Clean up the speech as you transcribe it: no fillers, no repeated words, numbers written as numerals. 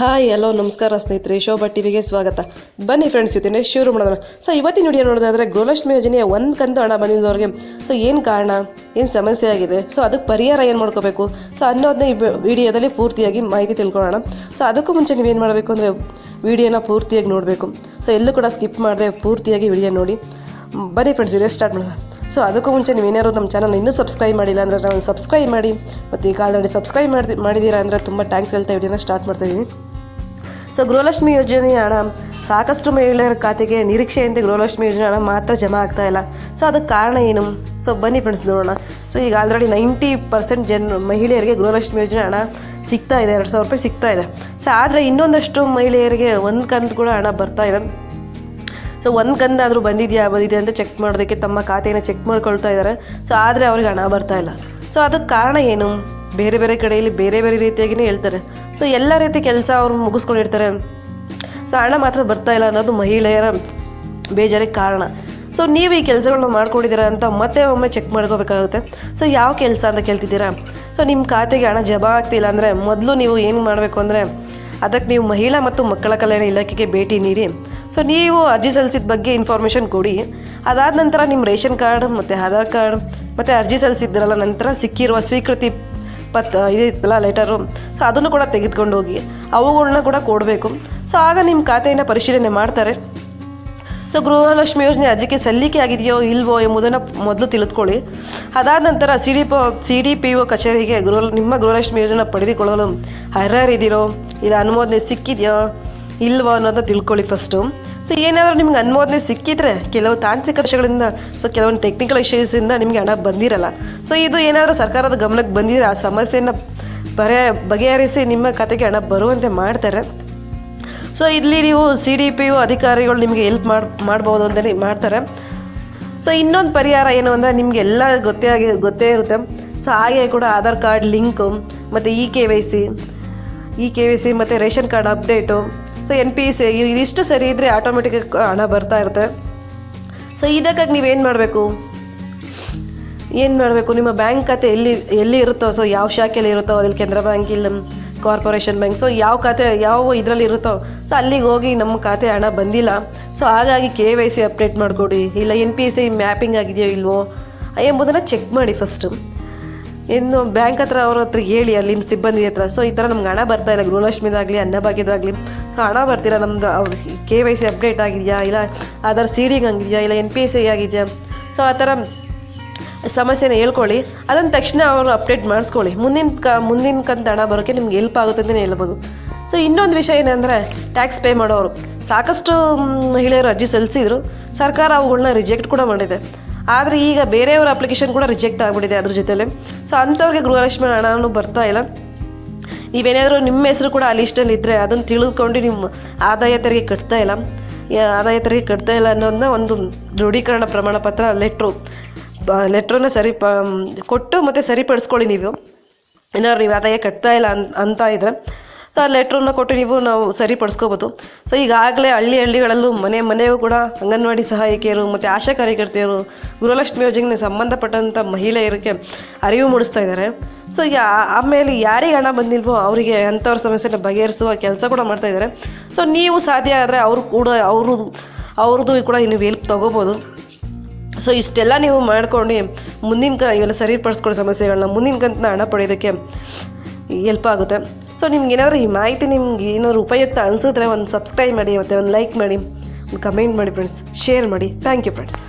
Hi hello ನಮಸ್ಕಾರ ಸ್ನೇಹಿತರೆ, ಶೋಭಾ ಟಿವಿಗೆ ಸ್ವಾಗತ. ಬನ್ನಿ ಫ್ರೆಂಡ್ಸ್, ಇವತ್ತಿನ ಶುರು ಮಾಡೋಣ. ಸೊ ಇವತ್ತಿನ ವಿಡಿಯೋ ನೋಡೋದಾದರೆ ಗೃಹಲಕ್ಷ್ಮಿ ಯೋಜನೆಯ ಒಂದು ಕಂತು ಹಣ ಬಂದಿದ್ದವ್ರಿಗೆ ಸೊ ಏನು ಕಾರಣ, ಏನು ಸಮಸ್ಯೆ ಆಗಿದೆ, ಸೊ ಅದಕ್ಕೆ ಪರಿಹಾರ ಏನು ಮಾಡ್ಕೋಬೇಕು ಸೊ ಅನ್ನೋದನ್ನ ಈ ವಿಡಿಯೋದಲ್ಲಿ ಪೂರ್ತಿಯಾಗಿ ಮಾಹಿತಿ ತಿಳ್ಕೊಳ್ಳೋಣ. ಸೊ ಅದಕ್ಕೂ ಮುಂಚೆ ನೀವೇನು ಮಾಡಬೇಕು ಅಂದರೆ ವಿಡಿಯೋನ ಪೂರ್ತಿಯಾಗಿ ನೋಡಬೇಕು. ಸೊ ಎಲ್ಲೂ ಕೂಡ ಸ್ಕಿಪ್ ಮಾಡದೆ ಪೂರ್ತಿಯಾಗಿ ವಿಡಿಯೋ ನೋಡಿ. ಬನ್ನಿ ಫ್ರೆಂಡ್ಸ್, ವಿಡಿಯೋ ಸ್ಟಾರ್ಟ್ ಮಾಡೋಣ. ಸೊ ಅದಕ್ಕೂ ಮುಂಚೆ ನೀವೇನಾದ್ರು ನಮ್ಮ ಚಾನಲ್ ಇನ್ನೂ ಸಬ್ಸ್ಕ್ರೈಬ್ ಮಾಡಿಲ್ಲ ಅಂದರೆ ನಾವು ಸಬ್ಸ್ಕ್ರೈಬ್ ಮಾಡಿ, ಮತ್ತು ಈಗ ಆಲ್ರೆಡಿ ಸಬ್ಸ್ಕ್ರೈಬ್ ಮಾಡಿದ್ದೀರಾ ಅಂದರೆ ತುಂಬ ಥ್ಯಾಂಕ್ಸ್ ಹೇಳ್ತಾ ವಿಡಿಯೋನ ಸ್ಟಾರ್ಟ್ ಮಾಡ್ತಾಯಿದ್ದೀನಿ. ಸೊ ಗೃಹಲಕ್ಷ್ಮಿ ಯೋಜನೆಯ ಹಣ ಸಾಕಷ್ಟು ಮಹಿಳೆಯರ ಖಾತೆಗೆ ನಿರೀಕ್ಷೆಯಂತೆ ಗೃಹಲಕ್ಷ್ಮಿ ಯೋಜನೆ ಹಣ ಮಾತ್ರ ಜಮಾ ಆಗ್ತಾ ಇಲ್ಲ. ಸೊ ಅದಕ್ಕೆ ಕಾರಣ ಏನು? ಸೊ ಬನ್ನಿ ಫ್ರೆಂಡ್ಸ್ ನೋಡೋಣ. ಸೊ ಈಗ ಆಲ್ರೆಡಿ 90% ಮಹಿಳೆಯರಿಗೆ ಗೃಹಲಕ್ಷ್ಮಿ ಯೋಜನೆ ಹಣ ಸಿಗ್ತಾ ಇದೆ, 2,000 ರೂಪಾಯಿ ಸಿಗ್ತಾ ಇದೆ. ಸೊ ಆದರೆ ಇನ್ನೊಂದಷ್ಟು ಮಹಿಳೆಯರಿಗೆ ಒಂದು ಕಂತು ಕೂಡ ಹಣ ಬರ್ತಾ ಇದೆ. ಸೊ ಒಂದು ಕಂದಾದರೂ ಬಂದಿದೆಯಾ ಅಂತ ಚೆಕ್ ಮಾಡೋದಕ್ಕೆ ತಮ್ಮ ಖಾತೆಯನ್ನು ಚೆಕ್ ಮಾಡ್ಕೊಳ್ತಾ ಇದ್ದಾರೆ. ಸೊ ಆದರೆ ಅವ್ರಿಗೆ ಹಣ ಬರ್ತಾ ಇಲ್ಲ. ಸೊ ಅದಕ್ಕೆ ಕಾರಣ ಏನು? ಬೇರೆ ಬೇರೆ ಕಡೆಯಲ್ಲಿ ಬೇರೆ ಬೇರೆ ರೀತಿಯಾಗಿಯೇ ಹೇಳ್ತಾರೆ. ಸೊ ಎಲ್ಲ ರೀತಿ ಕೆಲಸ ಅವರು ಮುಗಿಸ್ಕೊಂಡಿರ್ತಾರೆ. ಸೊ ಹಣ ಮಾತ್ರ ಬರ್ತಾ ಇಲ್ಲ ಅನ್ನೋದು ಮಹಿಳೆಯರ ಬೇಜಾರಿಗೆ ಕಾರಣ. ಸೊ ನೀವು ಈ ಕೆಲಸಗಳನ್ನ ಮಾಡ್ಕೊಂಡಿದ್ದೀರಾ ಅಂತ ಮತ್ತೆ ಒಮ್ಮೆ ಚೆಕ್ ಮಾಡ್ಕೋಬೇಕಾಗುತ್ತೆ. ಸೊ ಯಾವ ಕೆಲಸ ಅಂತ ಕೇಳ್ತಿದ್ದೀರಾ? ಸೊ ನಿಮ್ಮ ಖಾತೆಗೆ ಹಣ ಜಮಾ ಆಗ್ತಿಲ್ಲ ಅಂದರೆ ಮೊದಲು ನೀವು ಏನು ಮಾಡಬೇಕು ಅಂದರೆ ಅದಕ್ಕೆ ನೀವು ಮಹಿಳಾ ಮತ್ತು ಮಕ್ಕಳ ಕಲ್ಯಾಣ ಇಲಾಖೆಗೆ ಭೇಟಿ ನೀಡಿ. ಸೊ ನೀವು ಅರ್ಜಿ ಸಲ್ಲಿಸಿದ ಬಗ್ಗೆ ಇನ್ಫಾರ್ಮೇಷನ್ ಕೊಡಿ. ಅದಾದ ನಂತರ ನಿಮ್ಮ ರೇಷನ್ ಕಾರ್ಡ್ ಮತ್ತು ಆಧಾರ್ ಕಾರ್ಡ್ ಮತ್ತು ಅರ್ಜಿ ಸಲ್ಲಿಸಿದ್ರಲ್ಲ ನಂತರ ಸಿಕ್ಕಿರುವ ಸ್ವೀಕೃತಿ ಇದಿತ್ತಲ್ಲ ಲೆಟರು, ಸೊ ಅದನ್ನು ಕೂಡ ತೆಗೆದುಕೊಂಡು ಹೋಗಿ ಅವುಗಳನ್ನ ಕೂಡ ಕೊಡಬೇಕು. ಸೊ ಆಗ ನಿಮ್ಮ ಖಾತೆಯನ್ನು ಪರಿಶೀಲನೆ ಮಾಡ್ತಾರೆ. ಸೊ ಗೃಹಲಕ್ಷ್ಮಿ ಯೋಜನೆ ಅರ್ಜಿಗೆ ಸಲ್ಲಿಕೆ ಆಗಿದೆಯೋ ಇಲ್ವೋ ಎಂಬುದನ್ನು ಮೊದಲು ತಿಳಿದುಕೊಳ್ಳಿ. ಅದಾದ ನಂತರ CDPO ಕಚೇರಿಗೆ ನಿಮ್ಮ ಗೃಹಲಕ್ಷ್ಮಿ ಯೋಜನೆ ಪಡೆದುಕೊಳ್ಳಲು ಅರ್ಹರಿದ್ದೀರೋ, ಇಲ್ಲ ಅನುಮೋದನೆ ಸಿಕ್ಕಿದೆಯೋ ಇಲ್ವೋ ಅನ್ನೋದನ್ನ ತಿಳ್ಕೊಳ್ಳಿ ಫಸ್ಟು. ಸೊ ಏನಾದರೂ ನಿಮ್ಗೆ ಅನುಮೋದನೆ ಸಿಕ್ಕಿದ್ರೆ ಕೆಲವು ತಾಂತ್ರಿಕ ವಿಷಯಗಳಿಂದ, ಸೊ ಕೆಲವೊಂದು ಟೆಕ್ನಿಕಲ್ ಇಶ್ಯೂಸಿಂದ ನಿಮಗೆ ಹಣ ಬಂದಿರಲ್ಲ. ಸೊ ಇದು ಏನಾದರೂ ಸರ್ಕಾರದ ಗಮನಕ್ಕೆ ಬಂದಿದ್ರೆ ಆ ಸಮಸ್ಯೆಯನ್ನು ಬಗೆಹರಿಸಿ ನಿಮ್ಮ ಖಾತೆಗೆ ಹಣ ಬರುವಂತೆ ಮಾಡ್ತಾರೆ. ಸೊ ಇಲ್ಲಿ ನೀವು CDPO ಅಧಿಕಾರಿಗಳು ನಿಮಗೆ ಹೆಲ್ಪ್ ಮಾಡ್ಬೋದು ಅಂತಲೇ ಮಾಡ್ತಾರೆ. ಸೊ ಇನ್ನೊಂದು ಪರಿಹಾರ ಏನು ಅಂದರೆ ನಿಮಗೆಲ್ಲ ಗೊತ್ತೇ ಇರುತ್ತೆ. ಸೊ ಹಾಗೆ ಕೂಡ ಆಧಾರ್ ಕಾರ್ಡ್ ಲಿಂಕು ಮತ್ತು KYC ಮತ್ತು ration card update, so NPC ಇದಿಷ್ಟು ಸರಿ ಇದ್ದರೆ ಆಟೋಮೆಟಿಕ್ಕಾಗಿ ಹಣ ಬರ್ತಾ ಇರುತ್ತೆ. ಸೊ ಇದಕ್ಕಾಗಿ ನೀವೇನು ಮಾಡಬೇಕು, ನಿಮ್ಮ ಬ್ಯಾಂಕ್ ಖಾತೆ ಎಲ್ಲಿ ಇರುತ್ತೋ, ಸೊ ಯಾವ ಶಾಖೆಯಲ್ಲಿ ಇರುತ್ತೋ, ಅದಲ್ಲಿ ಕೆನರಾ ಬ್ಯಾಂಕ್, ಇಲ್ಲ ಕಾರ್ಪೊರೇಷನ್ ಬ್ಯಾಂಕ್, ಸೊ ಯಾವ ಇದರಲ್ಲಿ ಇರುತ್ತೋ ಸೊ ಅಲ್ಲಿಗೆ ಹೋಗಿ ನಮ್ಮ ಖಾತೆ ಹಣ ಬಂದಿಲ್ಲ, ಸೊ ಹಾಗಾಗಿ KYC ಅಪ್ಡೇಟ್ ಮಾಡಿಕೊಡಿ, ಇಲ್ಲ NPC ಮ್ಯಾಪಿಂಗ್ ಆಗಿದೆಯೋ ಇಲ್ವೋ ಎಂಬುದನ್ನು ಚೆಕ್ ಮಾಡಿ ಫಸ್ಟು. ಇನ್ನು ಬ್ಯಾಂಕ್ ಅವ್ರ ಹತ್ರ ಹೇಳಿ, ಅಲ್ಲಿನ ಸಿಬ್ಬಂದಿ ಹತ್ರ, ಸೊ ಈ ಥರ ನಮ್ಗೆ ಹಣ ಬರ್ತಾ ಇಲ್ಲ, ಗೃಹಲಕ್ಷ್ಮಿದಾಗಲಿ ಅನ್ನಭಾಗ್ಯದಾಗಲಿ ಹಣ ಬರ್ತೀರಾ, ನಮ್ಮದು KYC ಅಪ್ಡೇಟ್ ಆಗಿದೆಯಾ, ಇಲ್ಲ ಆಧಾರ್ ಸೀಡಿಂಗ್ ಆಗಿದೆಯಾ, ಇಲ್ಲ NPC ಆಗಿದೆಯಾ, ಸೊ ಆ ಥರ ಸಮಸ್ಯೆನ ಹೇಳ್ಕೊಳ್ಳಿ. ಅದನ್ನು ತಕ್ಷಣ ಅವರು ಅಪ್ಡೇಟ್ ಮಾಡಿಸ್ಕೊಳ್ಳಿ. ಮುಂದಿನ ಕಂತು ಹಣ ಬರೋಕ್ಕೆ ನಿಮ್ಗೆ ಹೆಲ್ಪ್ ಆಗುತ್ತೆ ಅಂತಲೇ ಹೇಳ್ಬೋದು. ಸೊ ಇನ್ನೊಂದು ವಿಷಯ ಏನಂದರೆ ಟ್ಯಾಕ್ಸ್ ಪೇ ಮಾಡೋರು ಸಾಕಷ್ಟು ಮಹಿಳೆಯರು ಅರ್ಜಿ ಸಲ್ಲಿಸಿದ್ರು, ಸರ್ಕಾರ ಅವುಗಳನ್ನ ರಿಜೆಕ್ಟ್ ಕೂಡ ಮಾಡಿದೆ. ಆದರೆ ಈಗ ಬೇರೆಯವರ ಅಪ್ಲಿಕೇಶನ್ ಕೂಡ ರಿಜೆಕ್ಟ್ ಆಗಿಬಿಟ್ಟಿದೆ ಅದ್ರ ಜೊತೆಲೆ. ಸೊ ಅಂಥವ್ರಿಗೆ ಗೃಹಲಕ್ಷ್ಮಿ ಹಣನೂ ಬರ್ತಾ ಇಲ್ಲ. ನೀವೇನಾದರೂ ನಿಮ್ಮ ಹೆಸರು ಕೂಡ ಆ ಲಿಸ್ಟಲ್ಲಿ ಇದ್ದರೆ ಅದನ್ನು ತಿಳಿದುಕೊಂಡು ನಿಮ್ಮ ಆದಾಯ ತೆರಿಗೆ ಕಟ್ತಾ ಇಲ್ಲ ಅನ್ನೋದನ್ನ ಒಂದು ದೃಢೀಕರಣ ಪ್ರಮಾಣ ಪತ್ರ ಲೆಟ್ರನ್ನ ಕೊಟ್ಟು ಮತ್ತು ಸರಿಪಡಿಸ್ಕೊಳ್ಳಿ. ನೀವು ಏನಾದ್ರು ನೀವು ಆದಾಯ ಕಟ್ತಾ ಇಲ್ಲ ಅಂತ ಇದ್ದರೆ ಆ ಲೆಟ್ರನ್ನ ಕೊಟ್ಟು ನಾವು ಸರಿಪಡಿಸ್ಕೋಬೋದು. ಸೊ ಈಗಾಗಲೇ ಹಳ್ಳಿಗಳಲ್ಲೂ ಮನೆಗೂ ಕೂಡ ಅಂಗನವಾಡಿ ಸಹಾಯಕಿಯರು ಮತ್ತು ಆಶಾ ಕಾರ್ಯಕರ್ತೆಯರು ಗೃಹಲಕ್ಷ್ಮಿ ಯೋಜನೆಗೆ ಸಂಬಂಧಪಟ್ಟಂಥ ಮಹಿಳೆಯರಿಗೆ ಅರಿವು ಮೂಡಿಸ್ತಾ ಇದ್ದಾರೆ. ಸೊ ಆಮೇಲೆ ಯಾರಿಗೆ ಹಣ ಬಂದಿಲ್ವೋ ಅವರಿಗೆ ಅಂಥವ್ರ ಸಮಸ್ಯೆನ ಬಗೆಹರಿಸುವ ಕೆಲಸ ಕೂಡ ಮಾಡ್ತಾಯಿದ್ದಾರೆ. ಸೊ ನೀವು ಸಾಧ್ಯ ಆದರೆ ಅವ್ರದ್ದು ಕೂಡ ನೀವು ಹೆಲ್ಪ್ ತೊಗೋಬೋದು. ಸೊ ಇಷ್ಟೆಲ್ಲ ನೀವು ಮಾಡ್ಕೊಂಡು ಇವೆಲ್ಲ ಸರಿಪಡಿಸ್ಕೊಳ್ಳೋ ಸಮಸ್ಯೆಗಳನ್ನ ಮುಂದಿನ ಕಂತನ್ನ ಹಣ ಪಡೆಯೋದಕ್ಕೆ ಹೆಲ್ಪ್ ಆಗುತ್ತೆ. ಸೊ ನಿಮ್ಗೆ ಏನಾದರೂ ಈ ಮಾಹಿತಿ ನಿಮ್ಗೆ ಏನಾದರೂ ಉಪಯುಕ್ತ ಅನಿಸಿದ್ರೆ ಒಂದು ಸಬ್ಸ್ಕ್ರೈಬ್ ಮಾಡಿ, ಮತ್ತು ಒಂದು ಲೈಕ್ ಮಾಡಿ, ಒಂದು ಕಮೆಂಟ್ ಮಾಡಿ ಫ್ರೆಂಡ್ಸ್, ಶೇರ್ ಮಾಡಿ. Thank you friends.